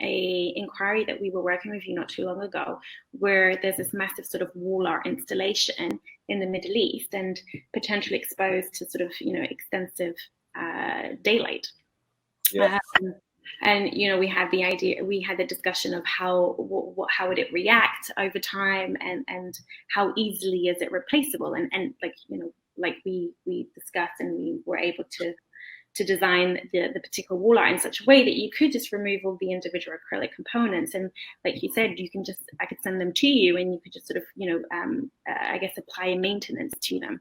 a inquiry that we were working with you not too long ago, where there's this massive sort of wall art installation in the Middle East, and potentially exposed to sort of, you know, extensive daylight. Yeah. And, you know, we had the discussion of how would it react over time, and how easily is it replaceable, and like, you know, like we discussed, and we were able to design the particular wall art in such a way that you could just remove all the individual acrylic components, and like you said, I could send them to you, and you could just sort of, you know, I guess apply maintenance to them.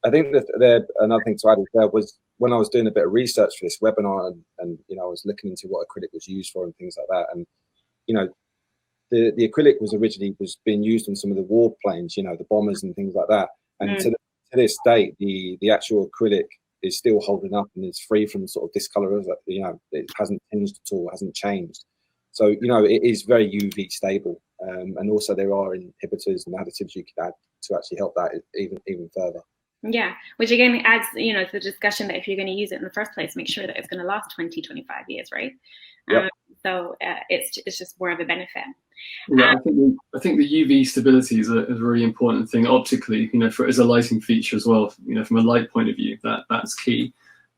I think that another thing to add is there was, when I was doing a bit of research for this webinar, and you know, I was looking into what acrylic was used for and things like that, and you know, the acrylic was originally being used on some of the warplanes, you know, the bombers and things like that, and to this date, the actual acrylic is still holding up and is free from sort of discolor, you know, it hasn't tinged at all, hasn't changed. So, you know, it is very UV stable, and also there are inhibitors and additives you can add to actually help that even further. Yeah, which again adds, you know, to the discussion that if you're going to use it in the first place, make sure that it's going to last 20, 25 years, right? Yep. So it's just more of a benefit. Yeah, I think the UV stability is a really important thing optically, you know, as a lighting feature as well. You know, from a light point of view, that's key.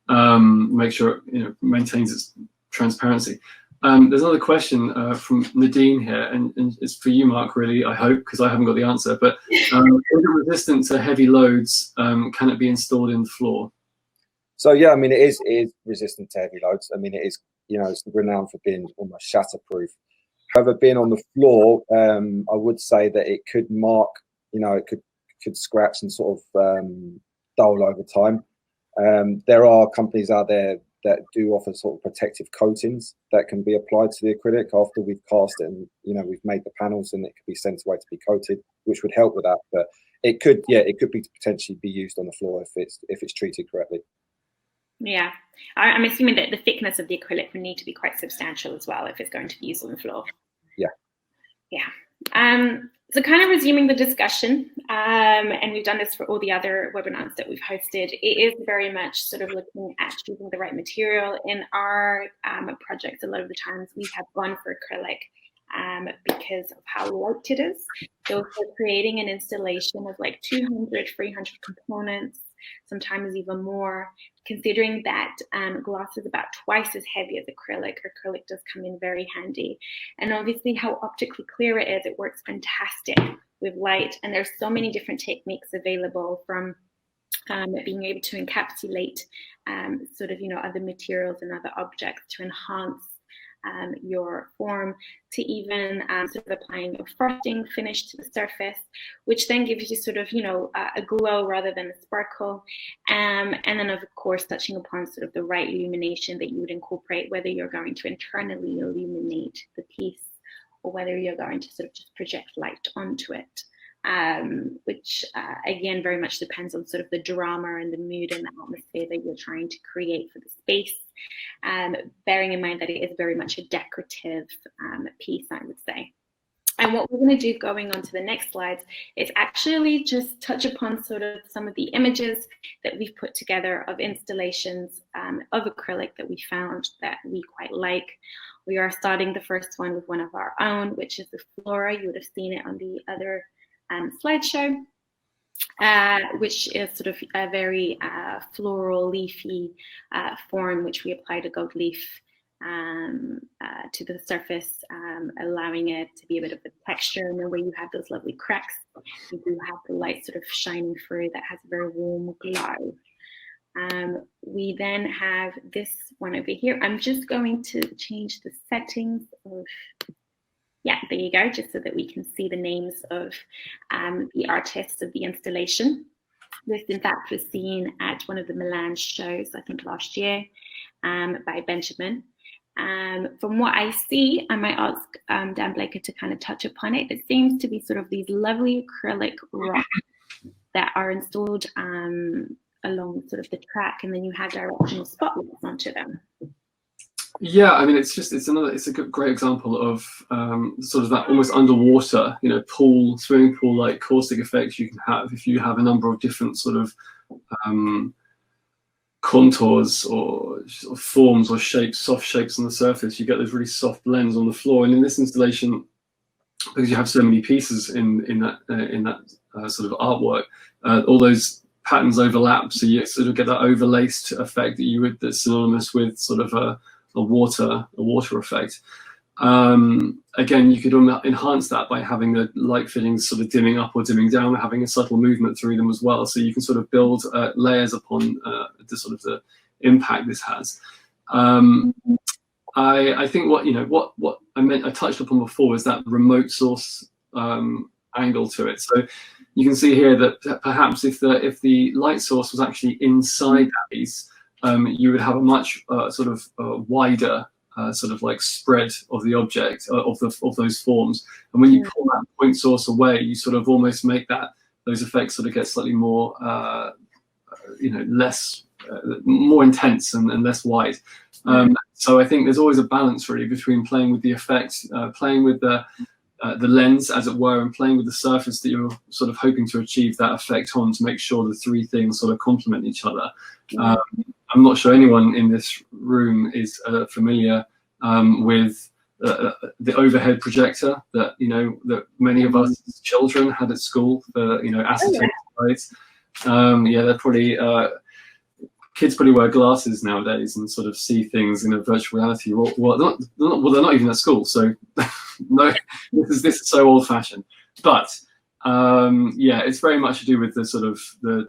Make sure, you know, maintains its transparency. There's another question from Nadine here, and it's for you, Mark, really, I hope, because I haven't got the answer. But is it resistant to heavy loads? Can it be installed in the floor? So yeah, I mean, it is resistant to heavy loads. I mean, it is, you know, it's renowned for being almost shatterproof. However, being on the floor, I would say that it could mark, you know, it could scratch and sort of dull over time. There are companies out there that do offer sort of protective coatings that can be applied to the acrylic after we've cast it and, you know, we've made the panels, and it could be sent away to be coated, which would help with that. But it could, yeah, it could be potentially be used on the floor if it's treated correctly. Yeah, I'm assuming that the thickness of the acrylic would need to be quite substantial as well if it's going to be used on the floor. Yeah. Yeah. So kind of resuming the discussion, and we've done this for all the other webinars that we've hosted, it is very much sort of looking at choosing the right material. In our projects, a lot of the times we have gone for acrylic because of how light it is. So for creating an installation of like 200, 300 components, sometimes even more, considering that glass is about twice as heavy as acrylic does come in very handy. And obviously how optically clear it is, it works fantastic with light. And there's so many different techniques available, from being able to encapsulate sort of, you know, other materials and other objects to enhance your form, to even sort of applying a frosting finish to the surface, which then gives you sort of, you know, a glow rather than a sparkle. And then of course touching upon sort of the right illumination that you would incorporate, whether you're going to internally illuminate the piece or whether you're going to sort of just project light onto it. Which again very much depends on sort of the drama and the mood and the atmosphere that you're trying to create for the space, bearing in mind that it is very much a decorative piece, I would say. And what we're going to do going on to the next slides is actually just touch upon sort of some of the images that we've put together of installations of acrylic that we found that we quite like. We are starting the first one with one of our own, which is the Flora. You would have seen it on the other slideshow, which is sort of a very floral, leafy form, which we applied a gold leaf to the surface, allowing it to be a bit of a texture. And then where you have those lovely cracks, you do have the light sort of shining through that has a very warm glow. We then have this one over here. I'm just going to change the settings of, yeah, there you go, just so that we can see the names of the artists of the installation. This, in fact, was seen at one of the Milan shows, I think last year, by Benjamin. From what I see, I might ask Dan Blaker to kind of touch upon it. It seems to be sort of these lovely acrylic rocks that are installed along sort of the track, and then you have directional spotlights onto them. Yeah, I mean, it's a great example of sort of that almost underwater, you know, swimming pool like caustic effects you can have if you have a number of different sort of contours or forms or shapes, soft shapes on the surface. You get those really soft blends on the floor. And in this installation, because you have so many pieces in that sort of artwork, all those patterns overlap, so you sort of get that overlaced effect that's synonymous with sort of a water effect. Again, you could enhance that by having the light fittings sort of dimming up or dimming down, having a subtle movement through them as well. So you can sort of build layers upon the impact this has. I think what I touched upon before is that remote source angle to it. So you can see here that perhaps if the light source was actually inside that piece, you would have a much wider sort of like spread of the object of those forms. And when you pull that point source away, you sort of almost make those effects sort of get slightly more less more intense and less wide. So I think there's always a balance really between playing with the effect, playing with the lens, as it were, and playing with the surface that you're sort of hoping to achieve that effect on, to make sure the three things sort of complement each other. I'm not sure anyone in this room is familiar with the overhead projector that that many of us as children had at school for acetate slides. Yeah, they're probably kids probably wear glasses nowadays and sort of see things in a virtual reality. Well, they're not even at school, so no, this is so old-fashioned. But yeah, it's very much to do with the sort of the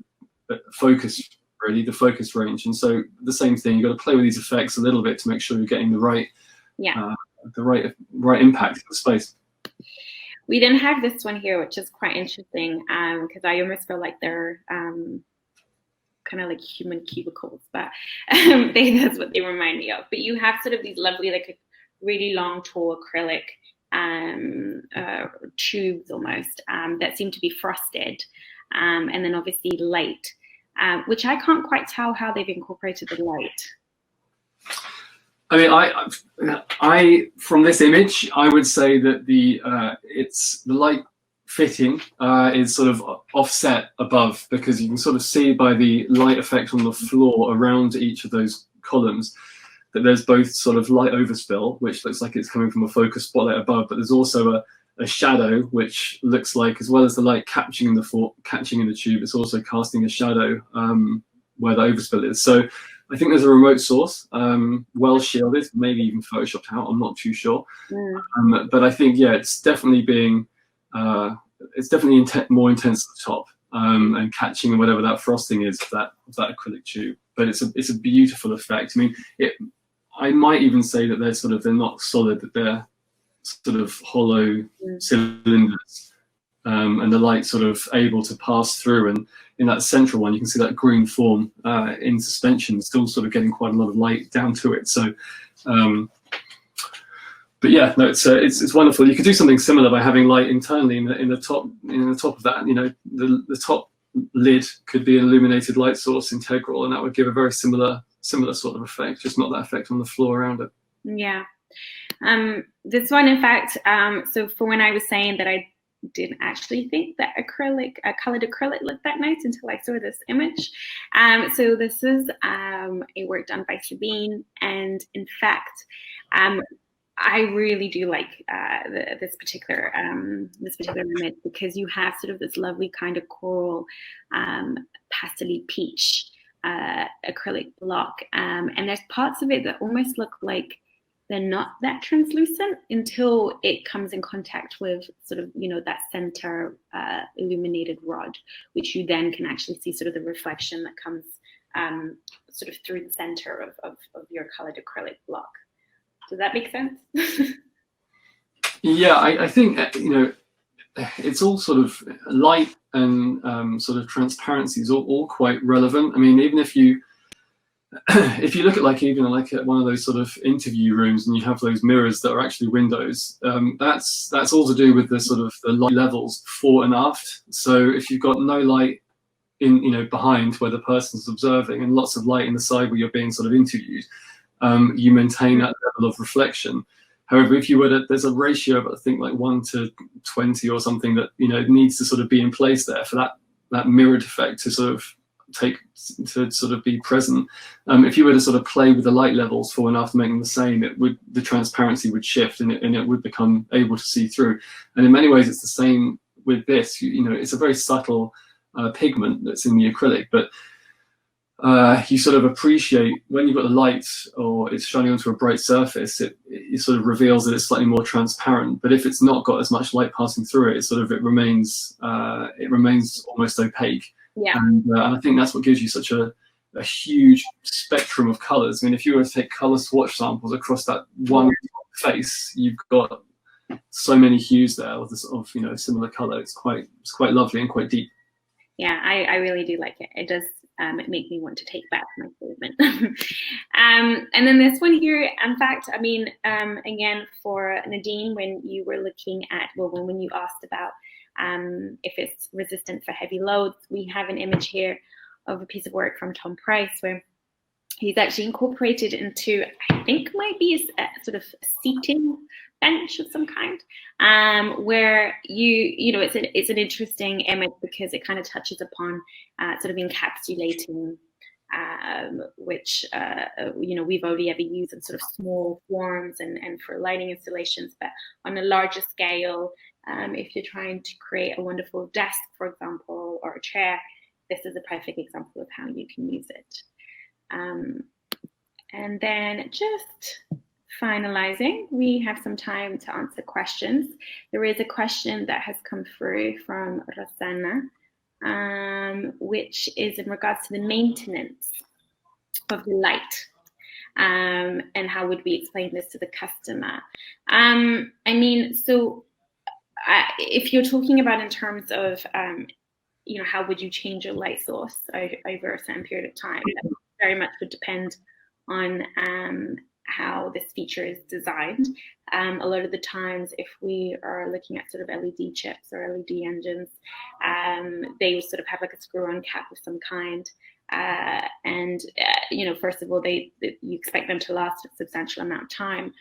focus, really, the focus range. And so the same thing, you've got to play with these effects a little bit to make sure you're getting the right, right impact in the space. We then have this one here, which is quite interesting, because I almost feel like they're kind of like human cubicles, but that's what they remind me of. But you have sort of these lovely, like a really long, tall acrylic tubes almost that seem to be frosted, and then obviously light, which I can't quite tell how they've incorporated the light. I mean, I from this image, I would say that the light fitting is sort of offset above, because you can sort of see by the light effect on the floor around each of those columns that there's both sort of light overspill, which looks like it's coming from a focus spotlight above, but there's also a shadow, which looks like, as well as the light catching in the tube, it's also casting a shadow where the overspill is. So I think there's a remote source, well shielded, maybe even photoshopped out. I'm not too sure, but I think, yeah, it's definitely being more intense at the top, and catching whatever that frosting is of that acrylic tube. But it's a beautiful effect. I mean, I might even say that they're not solid, that they're sort of hollow cylinders, and the light sort of able to pass through. And in that central one, you can see that green form in suspension, still sort of getting quite a lot of light down to it. So, but yeah, no, it's wonderful. You could do something similar by having light internally in the top of that. You know, the top lid could be an illuminated light source integral, and that would give a very similar sort of effect, just not that effect on the floor around it. Yeah. This one, in fact, so for when I was saying that I didn't actually think that colored acrylic looked that nice until I saw this image. So this is a work done by Sabine, and in fact, I really do like this particular image, because you have sort of this lovely kind of coral, pastel-y peach acrylic block, and there's parts of it that almost look like they're not that translucent until it comes in contact with sort of, you know, that center illuminated rod, which you then can actually see sort of the reflection that comes sort of through the center of your colored acrylic block. Does that make sense? Yeah, I think, you know, it's all sort of light and sort of transparency is all quite relevant. I mean, even if you look at at one of those sort of interview rooms and you have those mirrors that are actually windows, that's all to do with the sort of the light levels fore and aft. So if you've got no light in, you know, behind where the person's observing, and lots of light in the side where you're being sort of interviewed, you maintain that level of reflection. However, if you were to, there's a ratio of, I think, like 1 to 20 or something that, you know, needs to sort of be in place there for that mirrored effect to sort of be present. If you were to sort of play with the light levels for enough to make them the same, the transparency would shift, and it would become able to see through. And in many ways, it's the same with this. You know, it's a very subtle pigment that's in the acrylic, but you sort of appreciate when you've got the light or it's shining onto a bright surface, it sort of reveals that it's slightly more transparent. But if it's not got as much light passing through it, it remains almost opaque. Yeah. And I think that's what gives you such a huge spectrum of colors. I mean, if you were to take color swatch samples across that one face, you've got so many hues there of this, of, you know, similar color. It's quite lovely and quite deep. Yeah, I really do like it. It does make me want to take back my statement. And then this one here, in fact, I mean, again, for Nadine, when you were looking at, when you asked about if it's resistant for heavy loads, we have an image here of a piece of work from Tom Price where he's actually incorporated into, I think might be a sort of seating bench of some kind, where you know, it's an interesting image because it kind of touches upon sort of encapsulating, which you know, we've only ever used in sort of small forms and for lighting installations, but on a larger scale, if you're trying to create a wonderful desk, for example, or a chair, this is a perfect example of how you can use it. And then just finalizing, we have some time to answer questions. There is a question that has come through from Rosanna, which is in regards to the maintenance of the light. And how would we explain this to the customer? I mean, so if you're talking about in terms of, you know, how would you change your light source over a certain period of time? That very much would depend on how this feature is designed. A lot of the times, if we are looking at sort of LED chips or LED engines, they sort of have like a screw-on cap of some kind. You know, first of all, you expect them to last a substantial amount of time,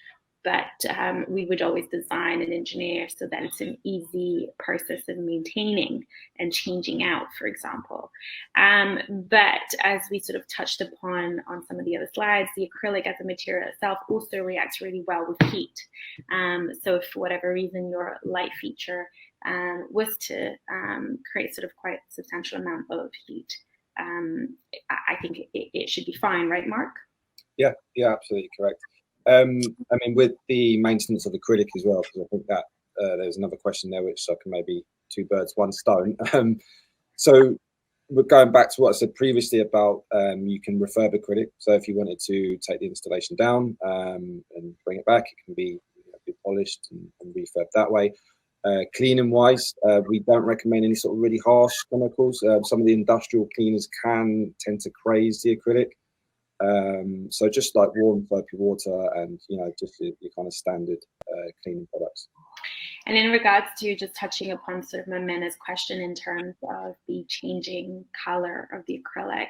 but we would always design and engineer so that it's an easy process of maintaining and changing out, for example. But as we sort of touched upon on some of the other slides, the acrylic as a material itself also reacts really well with heat. So if for whatever reason your light feature was to create sort of quite a substantial amount of heat, I think it should be fine, right, Mark? Yeah, absolutely correct. I mean, with the maintenance of acrylic as well, because I think that there's another question there, which I can maybe two birds, one stone. So we're going back to what I said previously about you can refurb acrylic. So if you wanted to take the installation down and bring it back, it can be, be polished and refurb that way. Cleaning wise, we don't recommend any sort of really harsh chemicals. Some of the industrial cleaners can tend to craze the acrylic. So just like warm soapy water and, just your kind of standard cleaning products. And in regards to just touching upon sort of Mamena's question in terms of the changing color of the acrylic,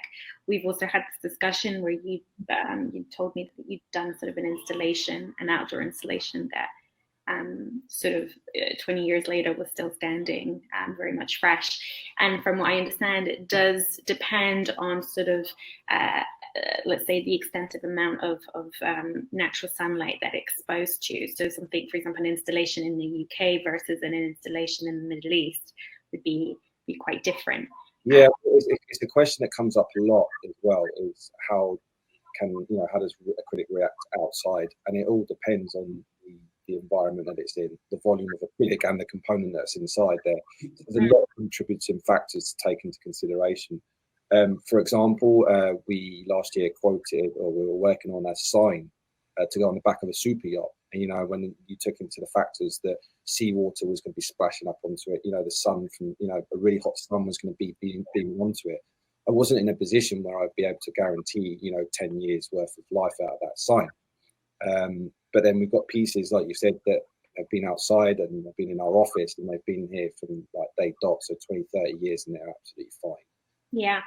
we've also had this discussion where you told me that you'd done sort of an outdoor installation that sort of 20 years later was still standing very much fresh. And from what I understand, it does depend on sort of let's say the extensive amount of natural sunlight that it's exposed to. So something, for example, an installation in the UK versus an installation in the Middle East would be quite different. Yeah, it's a question that comes up a lot as well, is how does acrylic react outside? And it all depends on the environment that it's in, the volume of acrylic and the component that's inside there. So there's a lot of contributing factors to take into consideration. For example, we last year quoted, or we were working on a sign to go on the back of a super yacht. And, when you took into the factors that seawater was going to be splashing up onto it, the sun from, a really hot sun was going to be beaming onto it. I wasn't in a position where I'd be able to guarantee, 10 years worth of life out of that sign. But then we've got pieces, like you said, that have been outside and have been in our office, and they've been here from like day dot, so 20, 30 years, and they're absolutely fine. Yeah.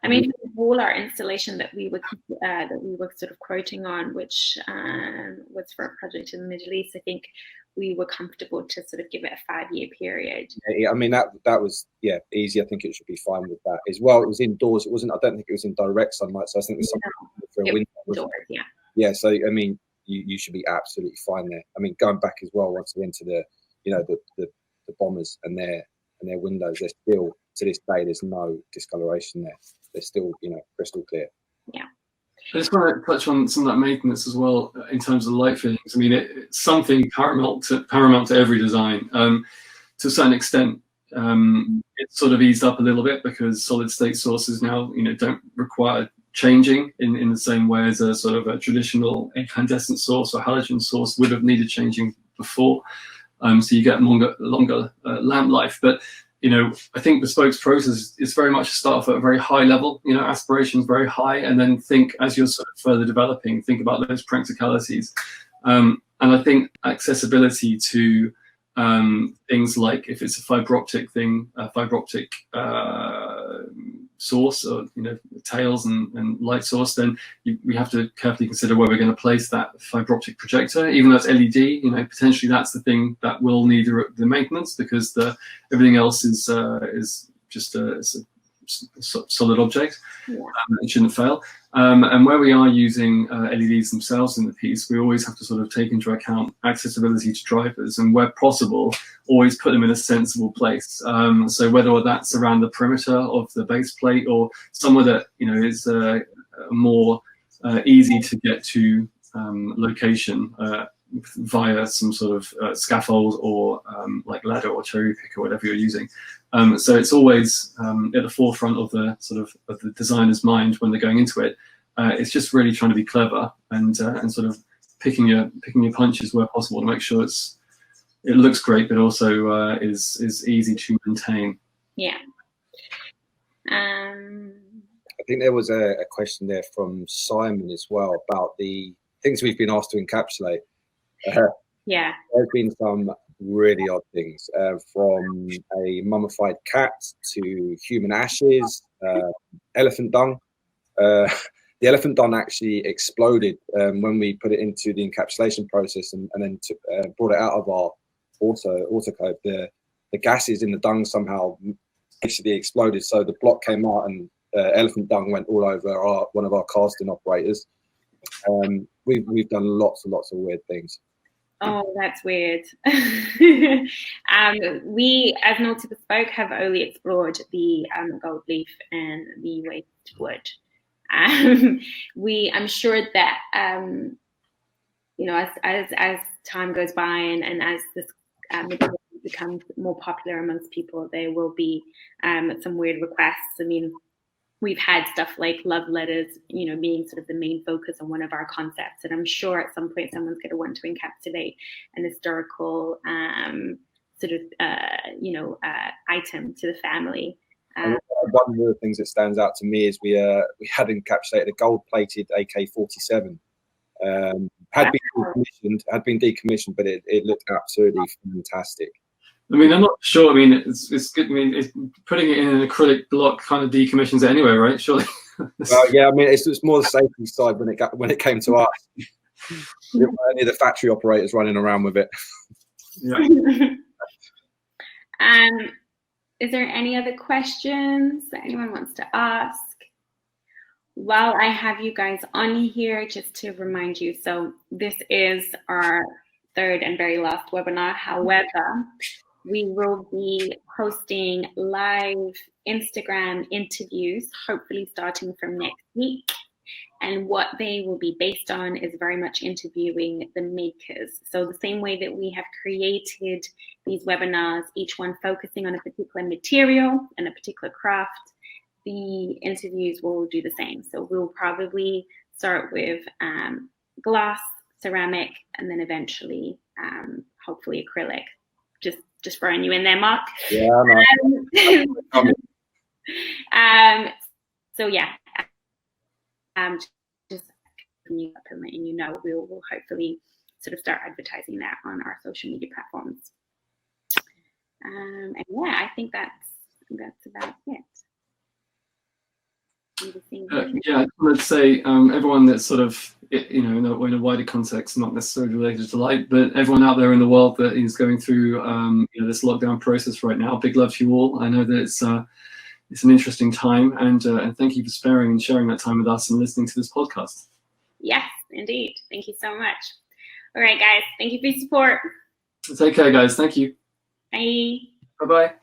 I mean, all our installation that we were sort of quoting on, which was for a project in the Middle East, I think we were comfortable to sort of give it a 5-year period. Yeah, I mean that was easy. I think it should be fine with that as well. It was indoors. It wasn't. I don't think it was in direct sunlight. So I think there's something for a window. Indoors, yeah. Yeah. So I mean, you should be absolutely fine there. I mean, going back as well once we're into the the bombers and their windows, they're still, to this day, there's no discoloration there. They're still crystal clear. Yeah. I just want to touch on some of that maintenance as well in terms of light fittings. I mean, it's something paramount to every design. To a certain extent, it's sort of eased up a little bit because solid state sources now, don't require changing in the same way as a sort of a traditional incandescent source or halogen source would have needed changing before. So you get longer lamp life. But I think Bespoke's process is very much start off at a very high level, aspirations very high, and then think as you're sort of further developing, think about those practicalities. And I think accessibility to things like if it's a fiber optic source or tails and light source, then we have to carefully consider where we're going to place that fiber optic projector. Even though it's LED, potentially that's the thing that will need the maintenance, because everything else is just a solid object. Yeah. It shouldn't fail. And where we are using LEDs themselves in the piece, we always have to sort of take into account accessibility to drivers, and where possible, always put them in a sensible place. So whether that's around the perimeter of the base plate or somewhere that is more easy to get to location via some sort of scaffold or like ladder or cherry pick or whatever you're using. So it's always at the forefront of the of the designer's mind when they're going into it. It's just really trying to be clever and sort of picking your punches where possible to make sure it looks great, but also is easy to maintain. Yeah. I think there was a question there from Simon as well about the things we've been asked to encapsulate. Yeah. There's been some really odd things, from a mummified cat to human ashes, elephant dung. The elephant dung actually exploded when we put it into the encapsulation process and then brought it out of our autoclave. The gases in the dung somehow actually exploded, so the block came out and elephant dung went all over one of our casting operators. We've done lots and lots of weird things. Oh, that's weird. We, as Nulty Bespoke, have only explored the gold leaf and the waste wood. I'm sure that you know, as time goes by and as this material becomes more popular amongst people, there will be some weird requests. I mean, we've had stuff like love letters, you know, being sort of the main focus on one of our concepts. And I'm sure at some point someone's going to want to encapsulate an historical sort of, you know, item to the family. One of the things that stands out to me is we had encapsulated a gold-plated AK-47. Had been decommissioned, but it looked absolutely fantastic. I mean, I'm not sure. I mean, it's good. I mean, putting it in an acrylic block kind of decommissions it anyway, right? Surely. Well, yeah. I mean, it's more the safety side when it came to us. There were only the factory operators running around with it. Yeah. Is there any other questions that anyone wants to ask? While I have you guys on here, just to remind you, so this is our third and very last webinar. However, we will be hosting live Instagram interviews, hopefully starting from next week. And what they will be based on is very much interviewing the makers. So the same way that we have created these webinars, each one focusing on a particular material and a particular craft, the interviews will do the same. So we'll probably start with glass, ceramic, and then eventually, hopefully acrylic. Just throwing you in there, Mark. Yeah, I know. So yeah, just you up and letting you know, we'll hopefully sort of start advertising that on our social media platforms. And yeah, I think that's about it. Yeah, I would say everyone that's sort of, you know, in a wider context, not necessarily related to light, but everyone out there in the world that is going through you know, this lockdown process right now. Big love to you all. I know that it's an interesting time, and thank you for sparing and sharing that time with us and listening to this podcast. Yes, indeed. Thank you so much. All right, guys. Thank you for your support. Take care, guys. Thank you. Bye. Bye-bye.